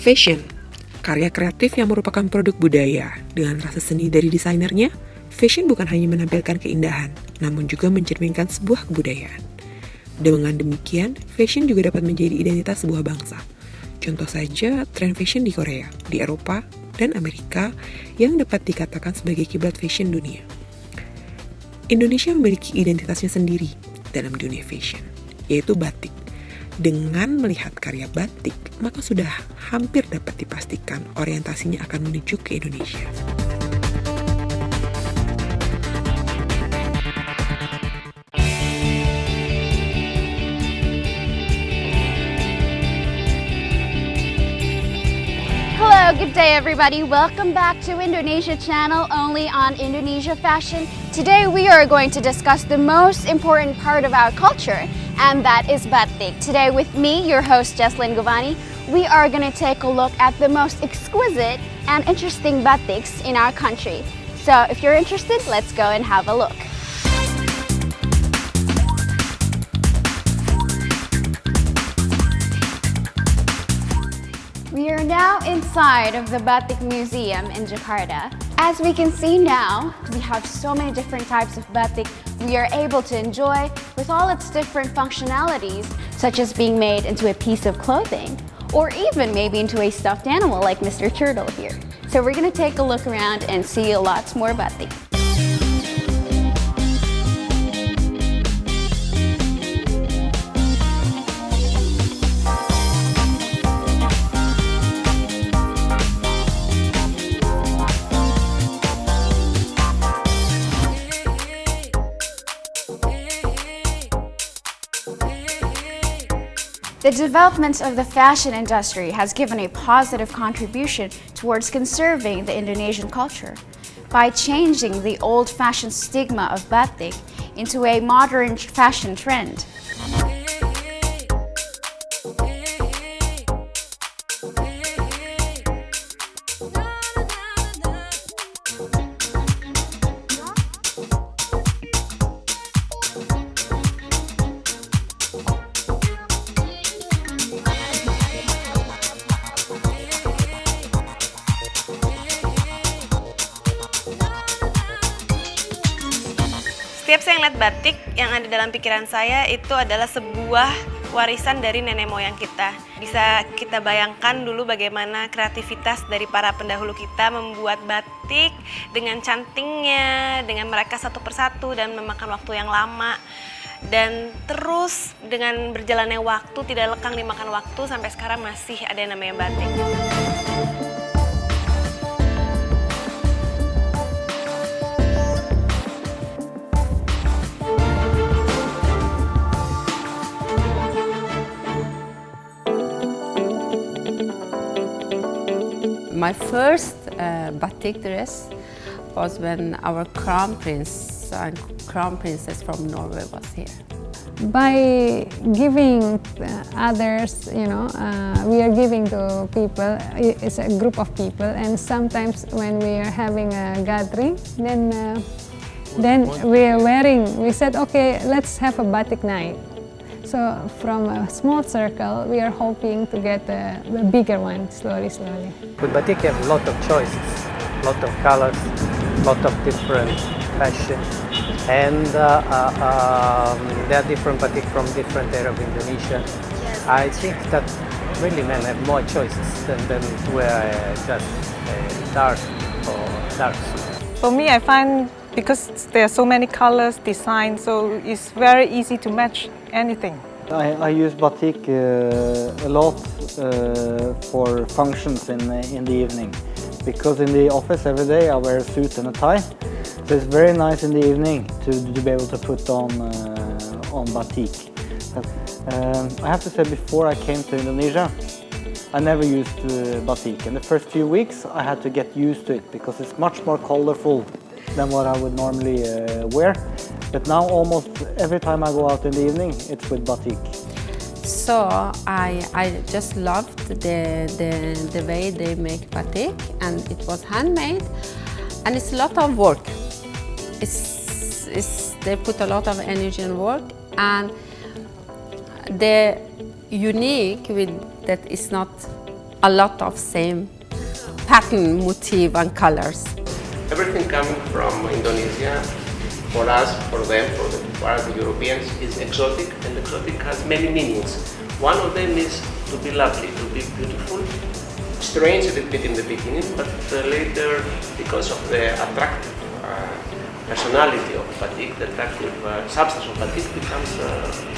Fashion, karya kreatif yang merupakan produk budaya. Dengan rasa seni dari desainernya, fashion bukan hanya menampilkan keindahan, namun juga mencerminkan sebuah kebudayaan. Dengan demikian, fashion juga dapat menjadi identitas sebuah bangsa. Contoh saja, tren fashion di Korea, di Eropa, dan Amerika yang dapat dikatakan sebagai kiblat fashion dunia. Indonesia memiliki identitasnya sendiri dalam dunia fashion, yaitu batik. Dengan melihat karya batik, maka sudah hampir dapat dipastikan orientasinya akan menuju ke Indonesia. Hello, good day everybody. Welcome back to Indonesia Channel, only on Indonesia Fashion. Today we are going to discuss the most important part of our culture, and that is batik. Today with me, your host Jesslyn Govani, we are going to take a look at the most exquisite and interesting batiks in our country. So if you're interested, let's go and have a look. We are now inside of the Batik Museum in Jakarta. As we can see now, we have so many different types of batik we are able to enjoy with all its different functionalities, such as being made into a piece of clothing, or even maybe into a stuffed animal like Mr. Turtle here. So we're gonna take a look around and see lots more batik. The development of the fashion industry has given a positive contribution towards conserving the Indonesian culture by changing the old-fashioned stigma of batik into a modern fashion trend. Setiap saya ngeliat batik, yang ada dalam pikiran saya itu adalah sebuah warisan dari nenek moyang kita. Bisa kita bayangkan dulu bagaimana kreativitas dari para pendahulu kita membuat batik dengan cantingnya, dengan mereka satu persatu dan memakan waktu yang lama. Dan terus dengan berjalannya waktu, tidak lekang dimakan waktu, sampai sekarang masih ada yang namanya batik. My first batik dress was when our crown prince and crown princess from Norway was here. By giving others, we are giving to people. It's a group of people, and sometimes when we are having a gathering, then we are wearing. We said, okay, let's have a batik night. So from a small circle, we are hoping to get a bigger one, slowly. With batik, you have a lot of choices, a lot of colors, a lot of different fashion, and there are different batik from different area of Indonesia. Yes. I think that really men have more choices than wear just dark or dark suit. For me, I find because there are so many colors, designs, so it's very easy to match anything. I use batik a lot for functions in the evening, because in the office every day I wear a suit and a tie, so it's very nice in the evening to be able to put on batik. I have to say, before I came to Indonesia, I never used batik. In the first few weeks I had to get used to it because it's much more colorful than what I would normally wear. But now almost every time I go out in the evening, it's with batik. So I just loved the way they make batik, and it was handmade, and it's a lot of work. They put a lot of energy and work, and the unique with that is not a lot of same pattern, motif, and colors. Everything coming from Indonesia, for us, for them, for the Europeans, is exotic, and exotic has many meanings. One of them is to be lovely, to be beautiful. Strange a little bit in the beginning, but later, because of the attractive personality of batik, the attractive substance of batik becomes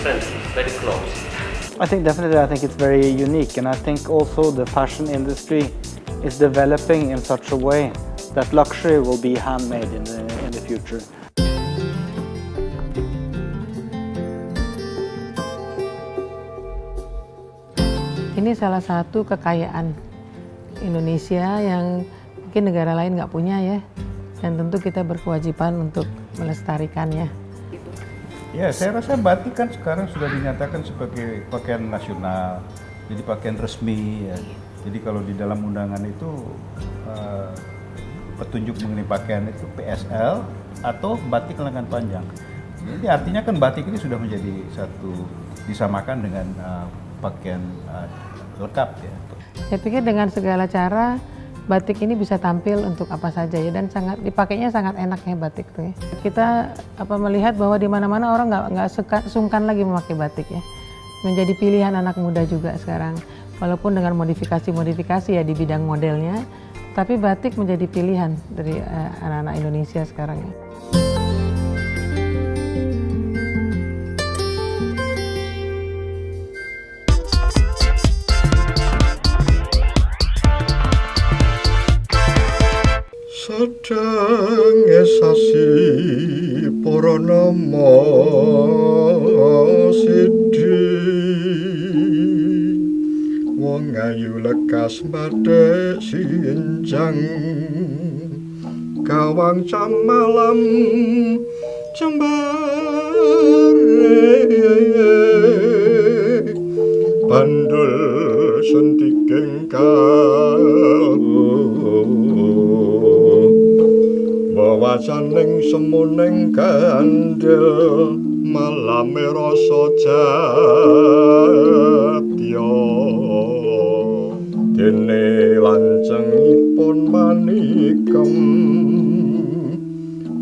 friendly, very close. I think it's very unique, and I think also the fashion industry is developing in such a way that luxury will be handmade in the future. Ini salah satu kekayaan Indonesia yang mungkin negara lain nggak punya ya, dan tentu kita berkewajiban untuk melestarikannya. Ya, saya rasa batik kan sekarang sudah dinyatakan sebagai pakaian nasional, jadi pakaian resmi ya. Jadi kalau di dalam undangan itu petunjuk mengenai pakaian itu PSL atau batik lengan panjang. Jadi artinya kan batik ini sudah menjadi satu disamakan dengan pakaian lengkap ya. Saya pikir dengan segala cara batik ini bisa tampil untuk apa saja ya, dan sangat dipakainya sangat enak ya batik tuh ya. Kita melihat bahwa di mana-mana orang nggak sungkan lagi memakai batik ya. Menjadi pilihan anak muda juga sekarang. Walaupun dengan modifikasi ya di bidang modelnya, tapi batik menjadi pilihan dari anak-anak Indonesia sekarang ya. Sadang esasi para nama sidi wong ayu lekas badhe sinjang kawang jam malam jembare bandul sentikeng wajaning semuning kandel malame rasa jatya dene lancengipun manikem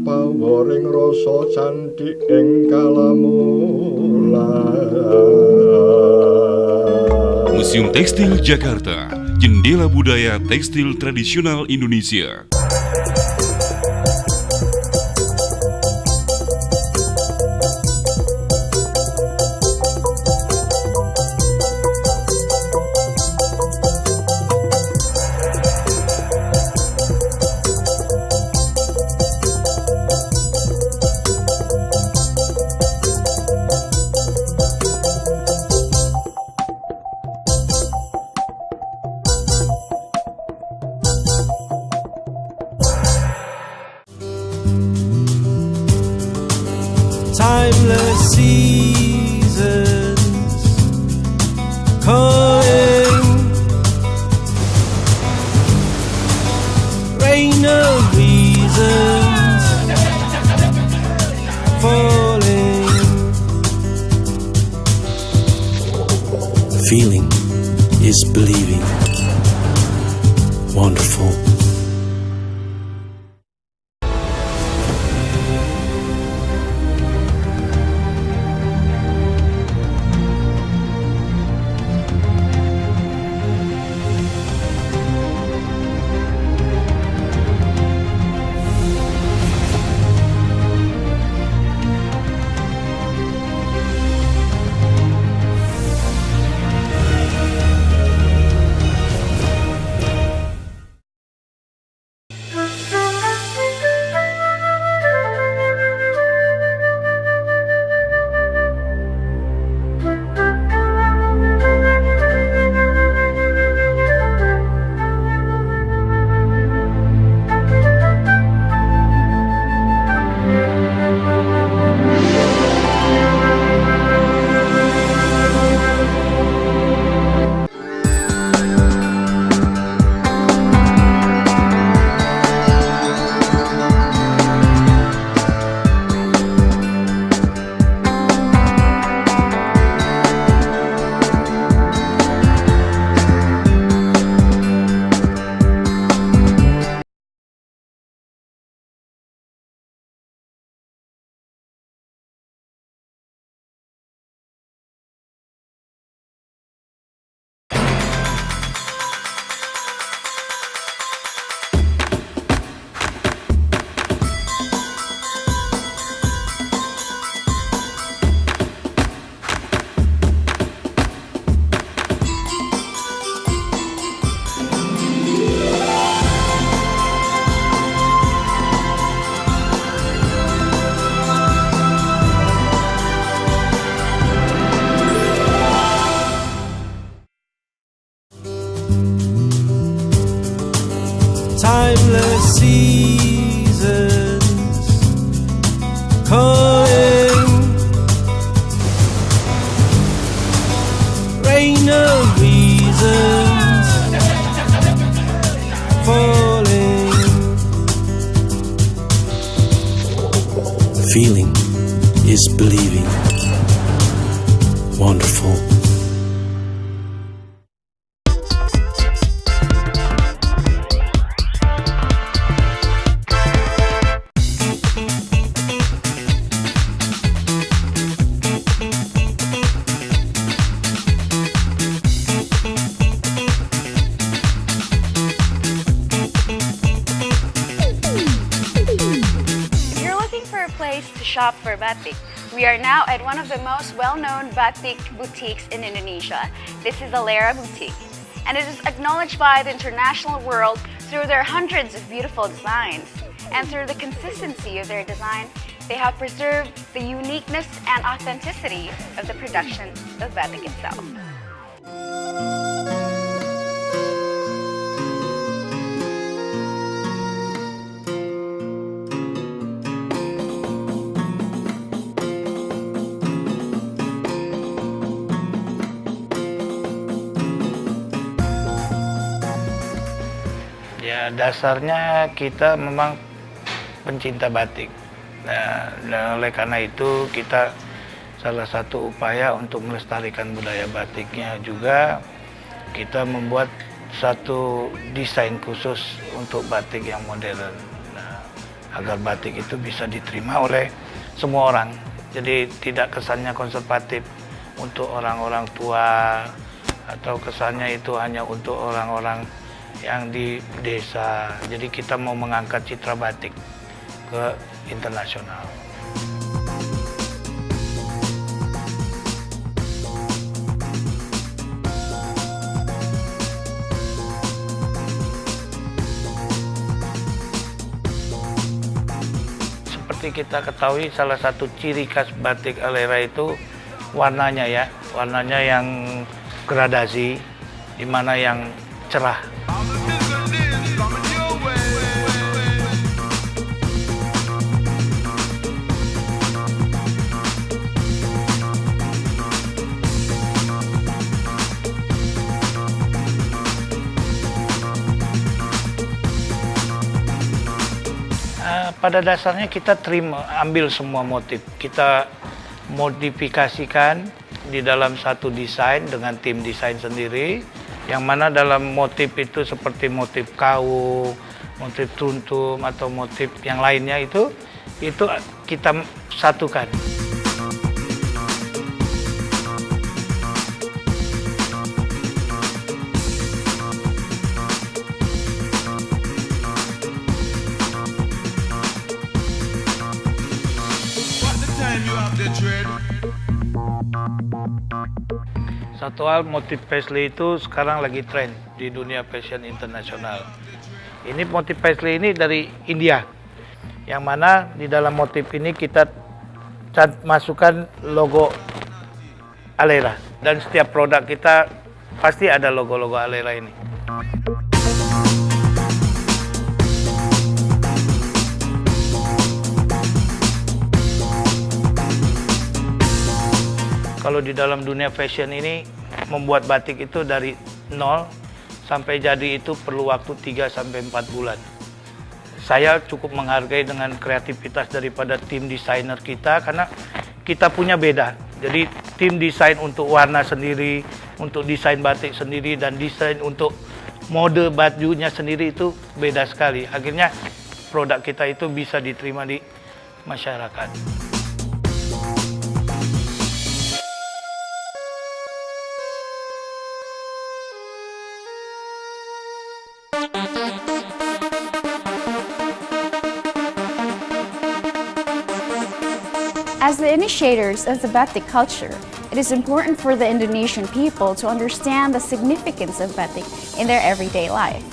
paworing rasa candhik ing kalamulan. Museum Tekstil Jakarta, jendela budaya tekstil tradisional Indonesia. Timeless seasons calling, rain of reasons falling. Feeling is believing. Wonderful. seasons calling, rain of reasons falling. Feeling is believing. Wonderful. If you're looking for a place to shop for batik, we are now at one of the most well-known batik boutiques in Indonesia. This is the Lera Boutique, and it is acknowledged by the international world through their hundreds of beautiful designs. And through the consistency of their design, they have preserved the uniqueness and authenticity of the production of batik itself. Ya, dasarnya kita memang pencinta batik. Nah, dan oleh karena itu kita salah satu upaya untuk melestarikan budaya batiknya juga kita membuat satu desain khusus untuk batik yang modern. Nah, agar batik itu bisa diterima oleh semua orang. Jadi tidak kesannya konservatif untuk orang-orang tua atau kesannya itu hanya untuk orang-orang yang di desa. Jadi kita mau mengangkat citra batik ke internasional. Seperti kita ketahui, salah satu ciri khas batik Alera itu warnanya ya, warnanya yang gradasi, di mana yang cerah. Pada dasarnya kita ambil semua motif, kita modifikasikan di dalam satu desain dengan tim desain sendiri, yang mana dalam motif itu seperti motif kau, motif tuntum atau motif yang lainnya itu kita satukan. Satu hal, motif paisley itu sekarang lagi tren di dunia fashion internasional. Ini motif paisley ini dari India, yang mana di dalam motif ini kita masukkan logo Alera, dan setiap produk kita pasti ada logo-logo Alera ini. Kalau di dalam dunia fashion ini, membuat batik itu dari nol sampai jadi itu perlu waktu 3-4 bulan. Saya cukup menghargai dengan kreativitas daripada tim desainer kita, karena kita punya beda. Jadi tim desain untuk warna sendiri, untuk desain batik sendiri, dan desain untuk mode bajunya sendiri itu beda sekali. Akhirnya produk kita itu bisa diterima di masyarakat. As the initiators of the batik culture, it is important for the Indonesian people to understand the significance of batik in their everyday life.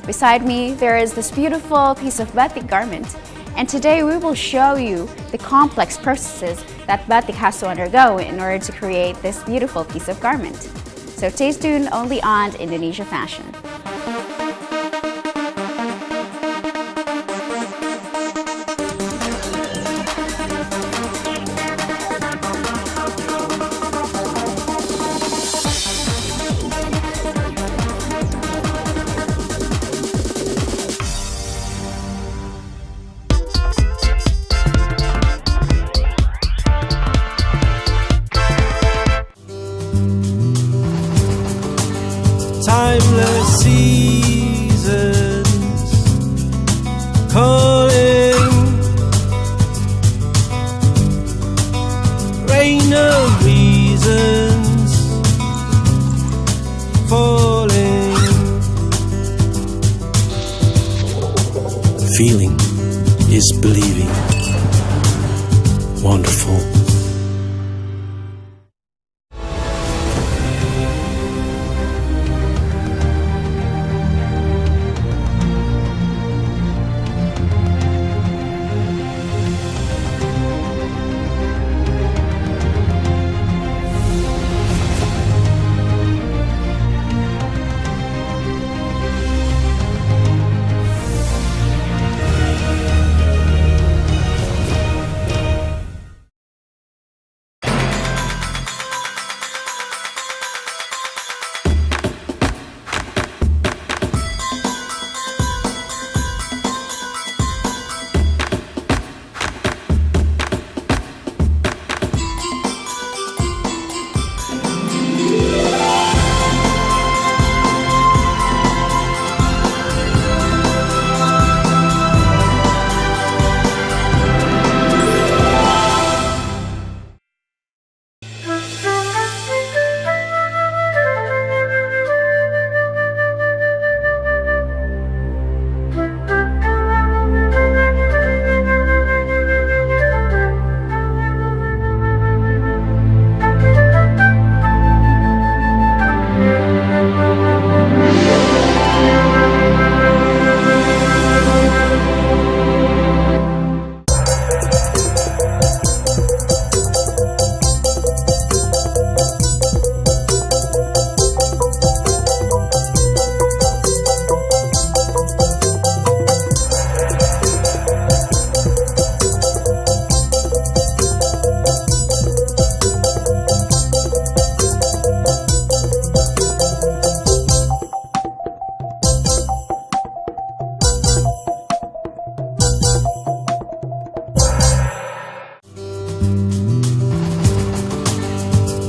Beside me, there is this beautiful piece of batik garment, and today we will show you the complex processes that batik has to undergo in order to create this beautiful piece of garment. So stay tuned only on Indonesia Fashion. timeless seasons calling, rain of reasons falling. Feeling is believing. Wonderful.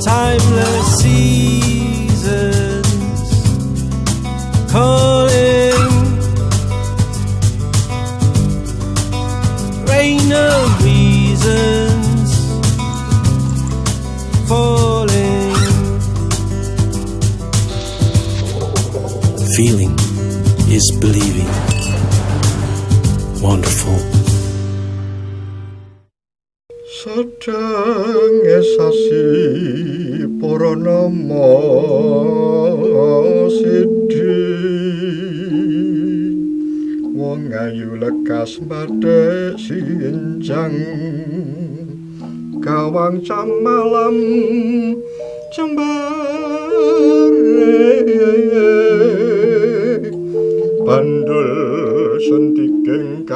Timeless seasons calling, rain of reasons falling. Feeling is believing. Wonderful. Sadange sasi Purnama sidi, wong ayu lekas badhe sinjang, kawang jam malam jembare, bandul sentikeng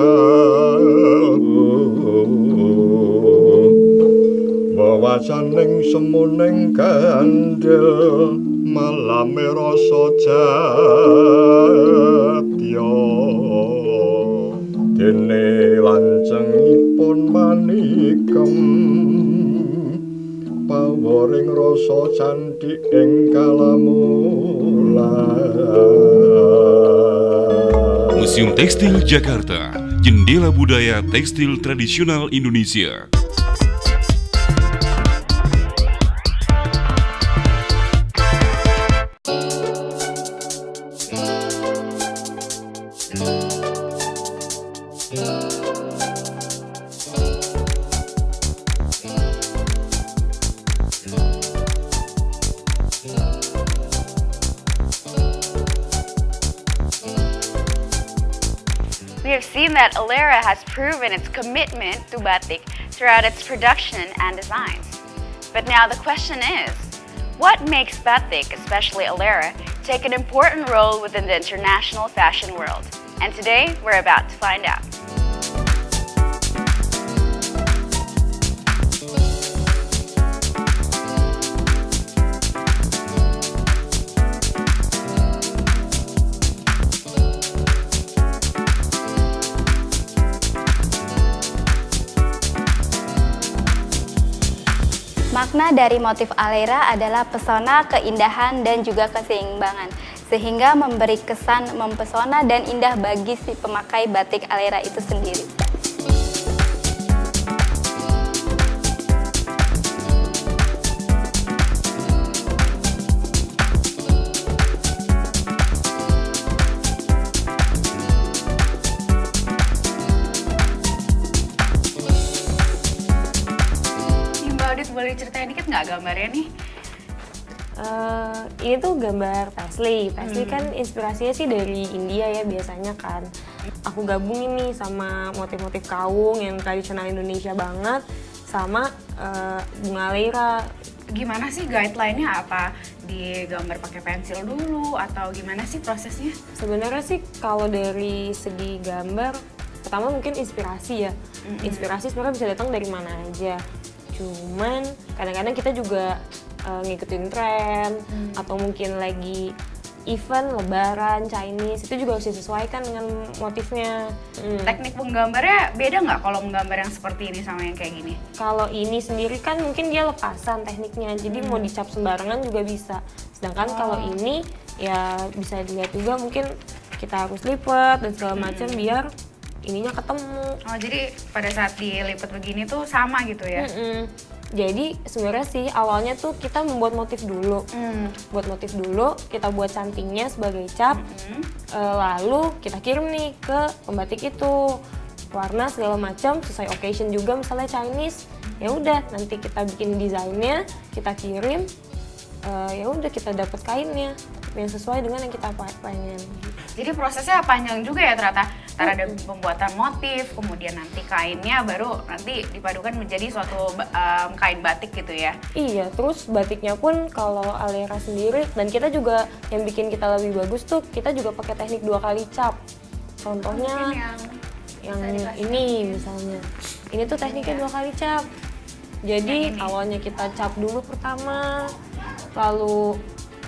wawacaning semuning kandel, malame rasa jatya, dene lancengipun manikem, paworing rasa candhik ing kalamulan. Museum Tekstil Jakarta, jendela budaya tekstil tradisional Indonesia. We have seen that Alera has proven its commitment to batik throughout its production and designs. But now the question is, what makes batik, especially Alera, take an important role within the international fashion world? And today, we're about to find out. Makna dari motif Aleira adalah pesona, keindahan, dan juga keseimbangan, sehingga memberi kesan mempesona dan indah bagi si pemakai batik Aleira itu sendiri. Boleh ceritain dikit nggak gambarnya nih? Ini tuh gambar paisley. Paisley kan inspirasinya sih dari India ya biasanya kan. Aku gabungin nih sama motif-motif kaung yang tradisional Indonesia banget sama bunga Aleira. Gimana sih guideline-nya, apa digambar pakai pensil dulu atau gimana sih prosesnya? Sebenarnya sih kalau dari segi gambar, pertama mungkin inspirasi ya. Inspirasi sebenarnya bisa datang dari mana aja. Cuman kadang-kadang kita juga ngikutin tren atau mungkin lagi event lebaran Chinese itu juga harus disesuaikan dengan motifnya. Teknik menggambarnya beda nggak kalau menggambar yang seperti ini sama yang kayak gini? Kalau ini sendiri kan mungkin dia lepasan tekniknya, jadi mau dicap sembarangan juga bisa. Sedangkan kalau ini ya bisa dilihat juga mungkin kita harus lipat dan segala macam biar ininya ketemu. Oh, jadi pada saat dilipat begini tuh sama gitu ya? Jadi sebenarnya sih awalnya tuh kita membuat motif dulu. Buat motif dulu, kita buat cantingnya sebagai cap. Lalu kita kirim nih ke pembatik itu. Warna segala macam sesuai occasion juga, misalnya Chinese. Ya udah, nanti kita bikin desainnya, kita kirim. Ya udah kita dapat kainnya yang sesuai dengan yang kita pengen. Jadi prosesnya panjang juga ya ternyata. Ntar ada pembuatan motif, kemudian nanti kainnya baru nanti dipadukan menjadi suatu kain batik gitu ya? Iya, terus batiknya pun kalau Aleira sendiri, dan kita juga yang bikin kita lebih bagus tuh kita juga pakai teknik 2 kali cap. Contohnya yang ini misalnya, ini tuh tekniknya 2 kali cap. Jadi awalnya kita cap dulu pertama, lalu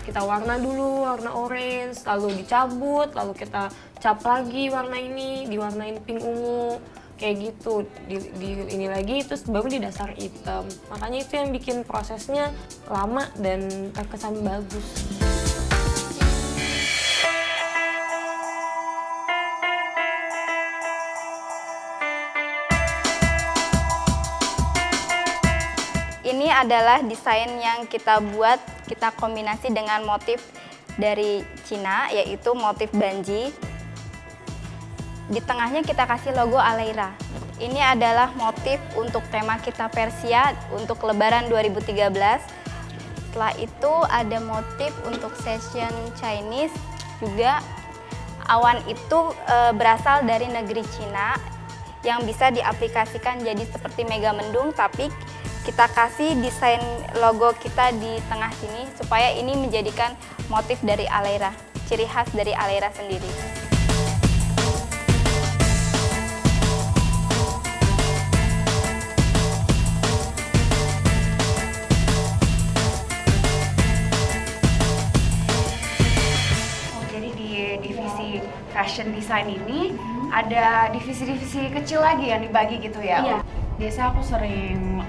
kita warna dulu, warna orange, lalu dicabut, lalu kita cap lagi warna ini, diwarnain pink ungu, kayak gitu. Ini lagi, terus baru di dasar hitam. Makanya itu yang bikin prosesnya lama dan terkesan bagus. Ini adalah desain yang kita buat, kita kombinasi dengan motif dari Cina, yaitu motif banji. Di tengahnya kita kasih logo Aleira. Ini adalah motif untuk tema kita Persia untuk Lebaran 2013. Setelah itu ada motif untuk session Chinese juga. Awan itu berasal dari negeri Cina yang bisa diaplikasikan jadi seperti mega mendung, tapi kita kasih desain logo kita di tengah sini supaya ini menjadikan motif dari Aleira, ciri khas dari Aleira sendiri. Jadi di divisi fashion design ini ada divisi-divisi kecil lagi yang dibagi gitu ya? Iya. Biasa aku sering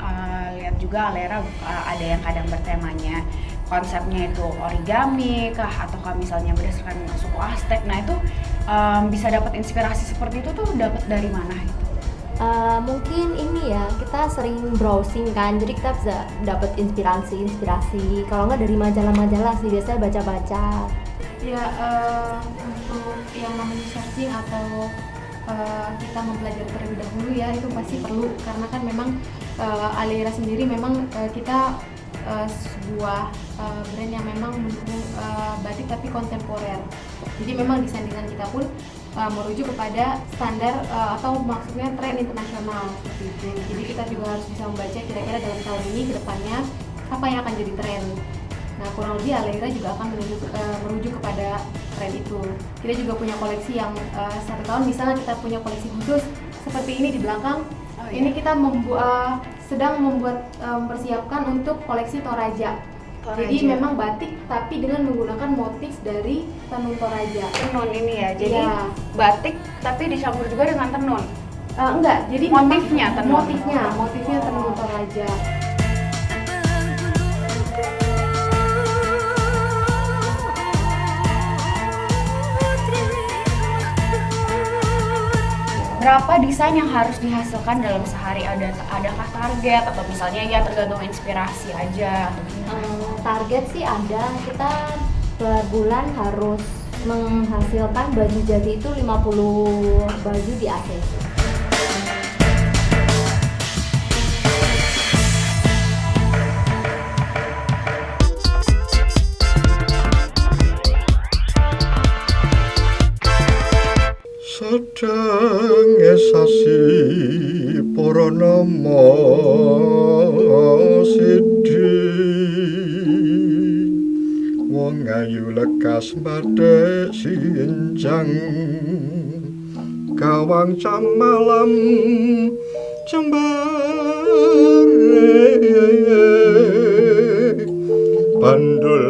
lihat juga Aleira ada yang kadang bertemanya konsepnya itu origami kah, atau misalnya berdasarkan suku Aztec. Nah itu bisa dapat inspirasi seperti itu tuh dapat dari mana gitu? Mungkin ini ya, kita sering browsing kan, jadi kita bisa dapat inspirasi. Kalau nggak dari majalah-majalah sih, biasanya baca-baca. Ya, untuk yang namanya searching atau kita mempelajari terlebih dahulu ya, itu pasti perlu, karena kan memang Aleira sendiri memang kita sebuah brand yang memang mendukung batik tapi kontemporer. Jadi memang desain-desain kita pun merujuk kepada standar atau maksudnya tren internasional seperti itu. Jadi kita juga harus bisa membaca kira-kira dalam tahun ini ke depannya apa yang akan jadi tren. Nah, kurang lebih Aleira juga akan merujuk kepada tren itu. Kita juga punya koleksi yang satu tahun, misalnya kita punya koleksi khusus seperti ini di belakang. Ini kita sedang mempersiapkan untuk koleksi Toraja. Jadi memang batik tapi dengan menggunakan motif dari tenun Toraja. Tenun ini ya, jadi batik tapi dicampur juga dengan tenun? Enggak, jadi motifnya tenun? Motifnya tenun Toraja. berapa desain yang harus dihasilkan dalam sehari? Adakah target atau misalnya ya tergantung inspirasi aja? Target sih ada, kita per bulan harus menghasilkan baju jadi itu 50 baju di ACC. Sadange sasi para nama sidi wong ayu lekas badhe sinjang kawang jam malam jembare bandul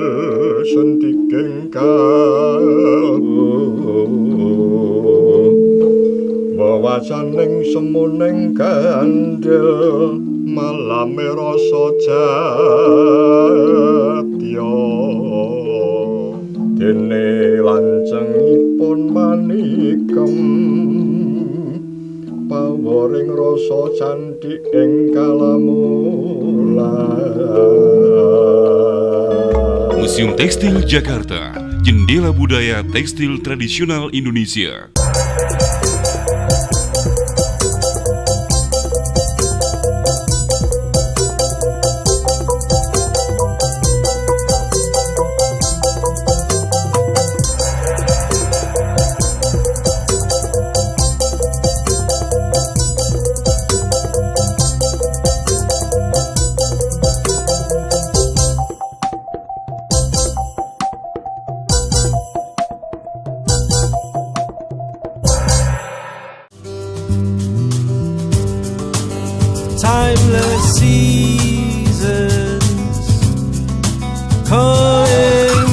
sentiking wawasaning semuning kandel malame rasa jatya dene lancengipun manikem paworing rasa candhik ing kalamulan. Museum Tekstil Jakarta, jendela budaya tekstil tradisional Indonesia. Timeless seasons coming,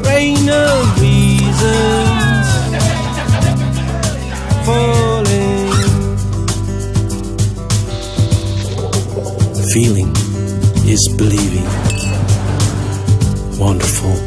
rain of reasons falling. Feeling is believing. Wonderful.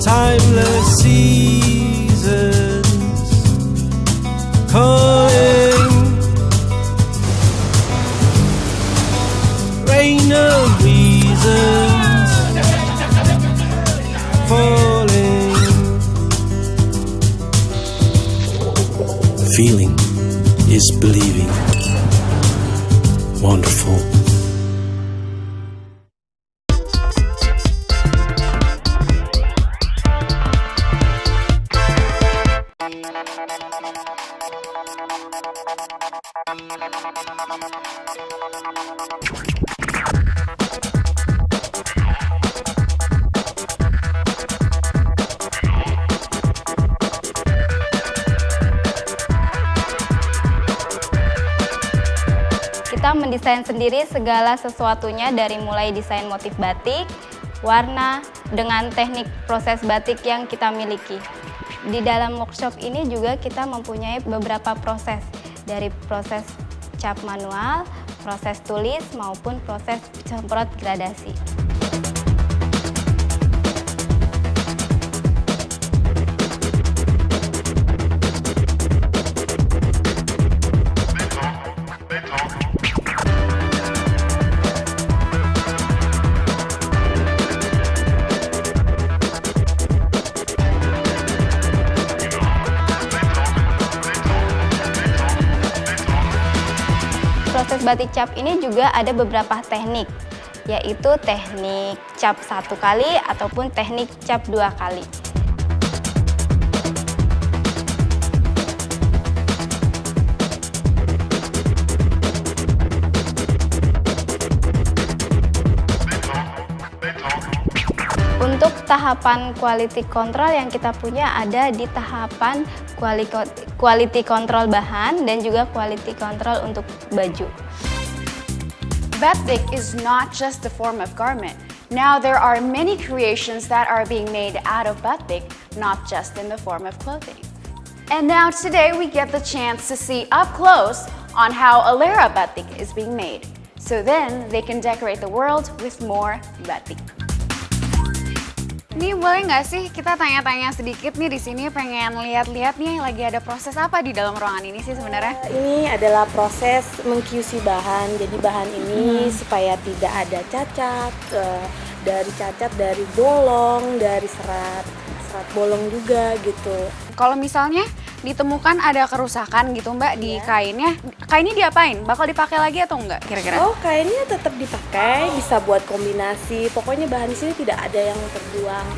Timeless seasons calling, rain of reasons falling. Feeling is believing. Wonderful. Kita mendesain sendiri segala sesuatunya dari mulai desain motif batik, warna, dengan teknik proses batik yang kita miliki. Di dalam workshop ini juga kita mempunyai beberapa proses, dari proses cap manual, proses tulis, maupun proses semprot gradasi. Proses batik cap ini juga ada beberapa teknik, yaitu teknik cap 1 kali ataupun teknik cap 2 kali. Untuk tahapan quality control yang kita punya ada di tahapan quality control bahan dan juga quality control untuk baju. Batik is not just the form of garment. Now there are many creations that are being made out of batik, not just in the form of clothing. And now today we get the chance to see up close on how Alera batik is being made. So then they can decorate the world with more batik. Ini boleh nggak sih kita tanya-tanya sedikit nih di sini, pengen lihat-lihat nih lagi ada proses apa di dalam ruangan ini sih sebenarnya? Ini adalah proses meng-QC bahan. Jadi bahan ini supaya tidak ada cacat, dari bolong, dari serat bolong juga gitu. Kalau misalnya ditemukan ada kerusakan gitu Mbak di kainnya diapain? Bakal dipakai lagi atau enggak kira-kira? Oh, kainnya tetap dipakai, bisa buat kombinasi. Pokoknya bahan di sini tidak ada yang terbuang.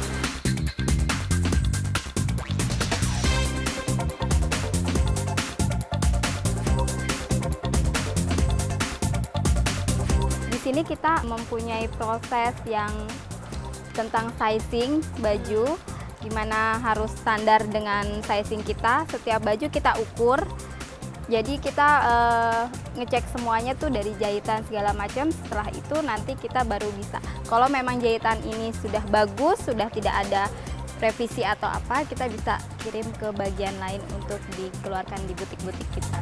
Di sini kita mempunyai proses yang tentang sizing baju, gimana harus standar dengan sizing kita. Setiap baju kita ukur, jadi kita ngecek semuanya tuh dari jahitan segala macam. Setelah itu nanti kita baru bisa, kalau memang jahitan ini sudah bagus, sudah tidak ada revisi atau apa, kita bisa kirim ke bagian lain untuk dikeluarkan di butik-butik kita.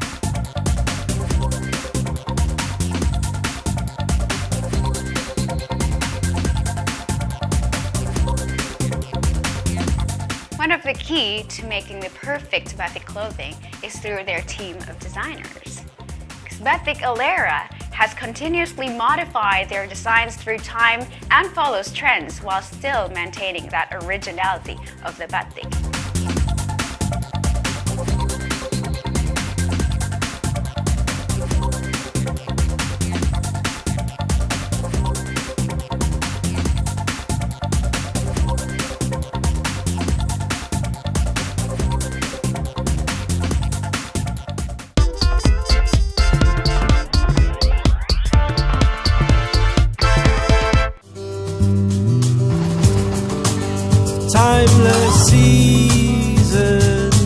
One of the key to making the perfect batik clothing is through their team of designers. Because Batik Alera has continuously modified their designs through time and follows trends while still maintaining that originality of the batik. Timeless seasons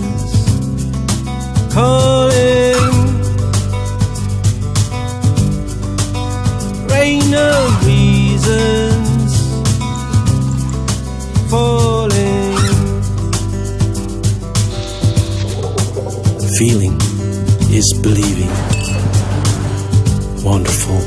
calling, rain of reasons falling. Feeling is believing. Wonderful.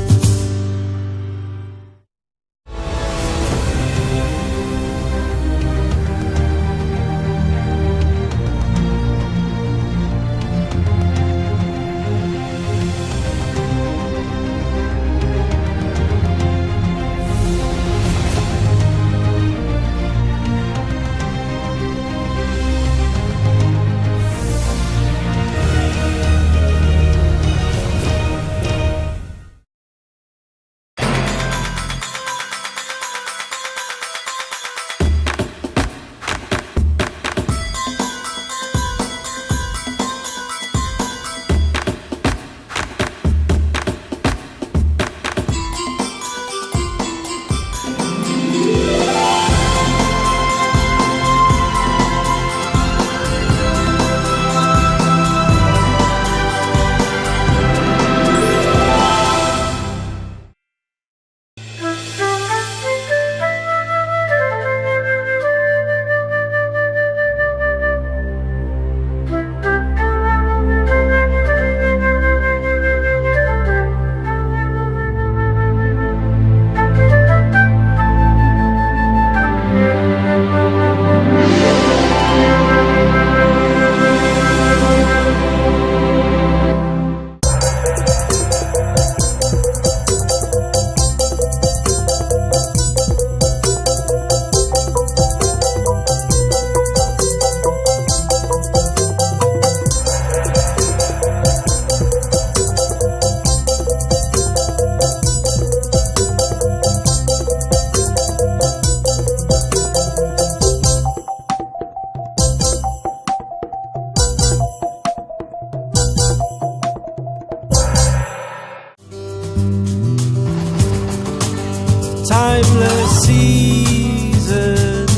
timeless seasons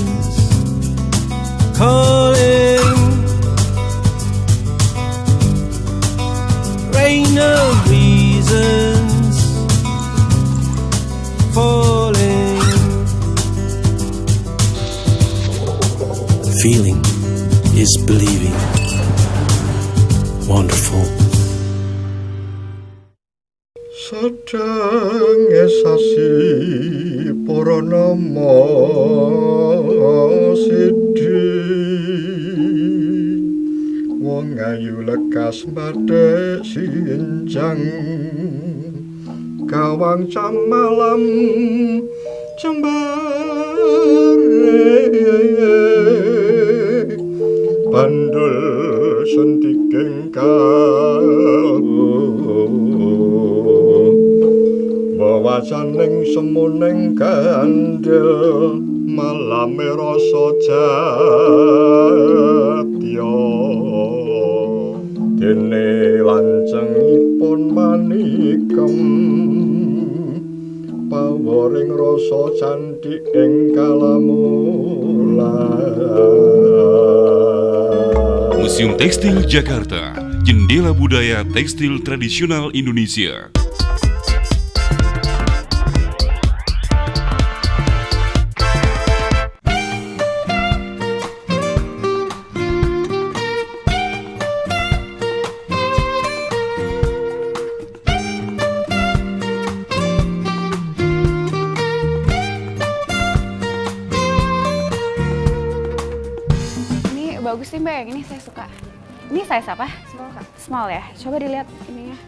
calling, rain of reasons falling. Feeling is believing. Wonderful. Sadange sasi para nama sidi wong ayu lekas badhe sinjang kawang jam malam jembare bandul sentikeng wawacaning semuning kandel malame rasa jatya dene lancengipun manikem paworing rasa candhik ing kalamula. Museum Tekstil Jakarta, jendela budaya tekstil tradisional Indonesia. Bagus sih Mbak, yang ini saya suka. Ini size apa? Small Kak. Small ya? Coba dilihat ininya.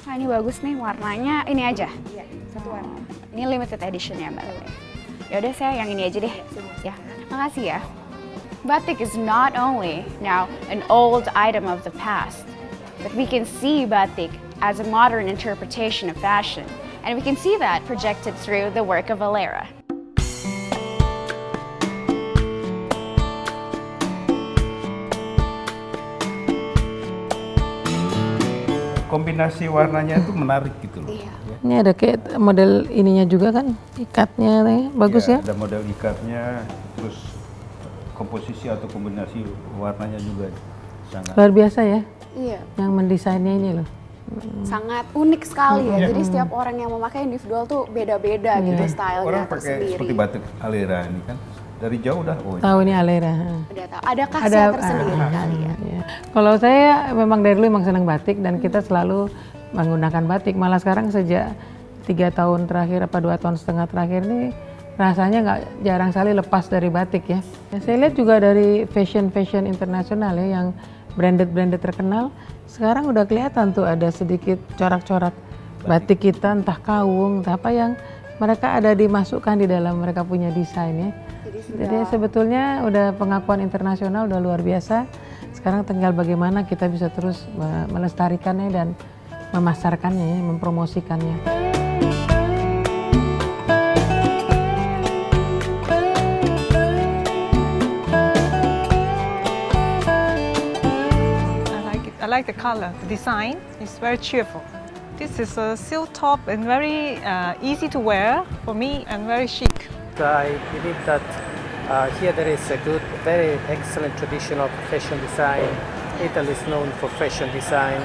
Nah ini bagus nih, warnanya ini aja? Iya, satu warna. Ini limited edition ya Mbak. Ya udah saya yang ini aja deh. Ya, makasih ya. Batik is not only now an old item of the past, but we can see batik as a modern interpretation of fashion. And we can see that projected through the work of Alera. Kombinasi warnanya itu menarik gitu loh. Iya. Ya. Ini ada kayak model ininya juga kan, ikatnya bagus ya. Ada model ikatnya, terus komposisi atau kombinasi warnanya juga sangat Luar biasa ya. Iya. Yang mendesainnya ini loh. Sangat unik sekali ya. Iya. Jadi setiap orang yang memakai individual tuh beda-beda gitu stylenya Orang pakai tersendiri. seperti batik Alera ini kan dari jauh dah. Oh, Tahu ini Alera. Udah tahu. Ada khasnya tersendiri kali ya. Ya. Kalau saya memang dari dulu memang senang batik dan kita selalu menggunakan batik. Malah sekarang sejak 3 tahun terakhir apa 2 tahun setengah terakhir ini rasanya nggak jarang sekali lepas dari batik ya. Saya lihat juga dari fashion internasional ya yang branded terkenal sekarang udah kelihatan tuh ada sedikit corak-corak batik kita, entah kaung, entah apa yang mereka ada dimasukkan di dalam mereka punya desain ya. Jadi sebetulnya udah pengakuan internasional udah luar biasa. Sekarang tinggal bagaimana kita bisa terus melestarikannya dan memasarkannya, mempromosikannya. I like the color. The design is very cheerful. This is a silk top and very easy to wear for me and very chic. I believe that here there is a good, very excellent tradition of fashion design. Italy is known for fashion design.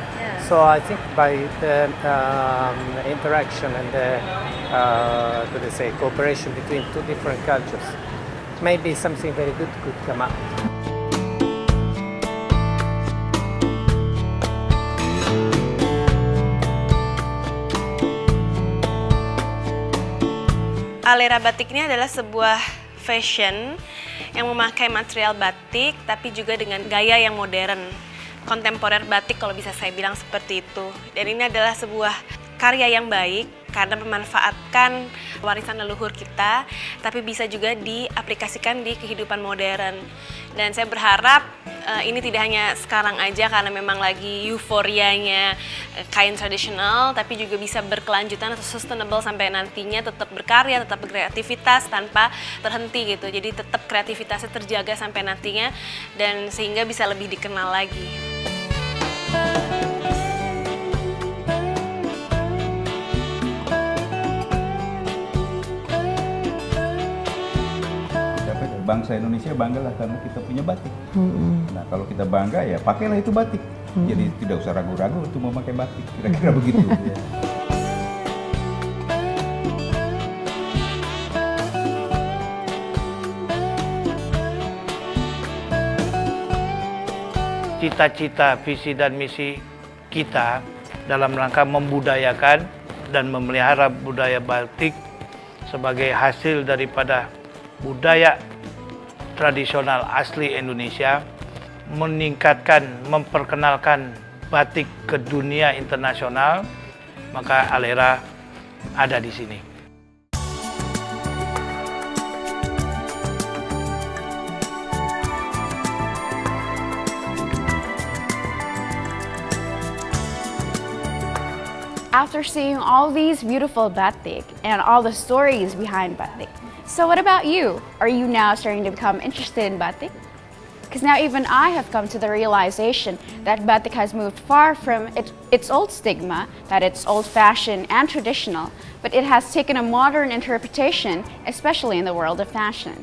So I think by the interaction and the cooperation between two different cultures, maybe something very good could come out. Alera batik ini adalah sebuah fashion yang memakai material batik tapi juga dengan gaya yang modern. Kontemporer batik kalau bisa saya bilang seperti itu. Dan ini adalah sebuah karya yang baik karena memanfaatkan warisan leluhur kita, tapi bisa juga diaplikasikan di kehidupan modern. Dan saya berharap ini tidak hanya sekarang aja karena memang lagi euforianya kain tradisional, tapi juga bisa berkelanjutan atau sustainable sampai nantinya tetap berkarya, tetap berkreativitas tanpa terhenti gitu. Jadi tetap kreativitasnya terjaga sampai nantinya dan sehingga bisa lebih dikenal lagi. bangsa Indonesia banggalah karena kita punya batik. Nah kalau kita bangga ya pakailah itu batik. Jadi tidak usah ragu-ragu untuk memakai batik. Kira-kira begitu. Ya. Cita-cita, visi dan misi kita dalam rangka membudayakan dan memelihara budaya batik sebagai hasil daripada budaya tradisional asli Indonesia, meningkatkan, memperkenalkan batik ke dunia internasional, maka Alera ada di sini. After seeing all these beautiful batik and all the stories behind batik, so what about you? Are you now starting to become interested in batik? Because now even I have come to the realization that batik has moved far from its old stigma, that it's old-fashioned and traditional, but it has taken a modern interpretation, especially in the world of fashion.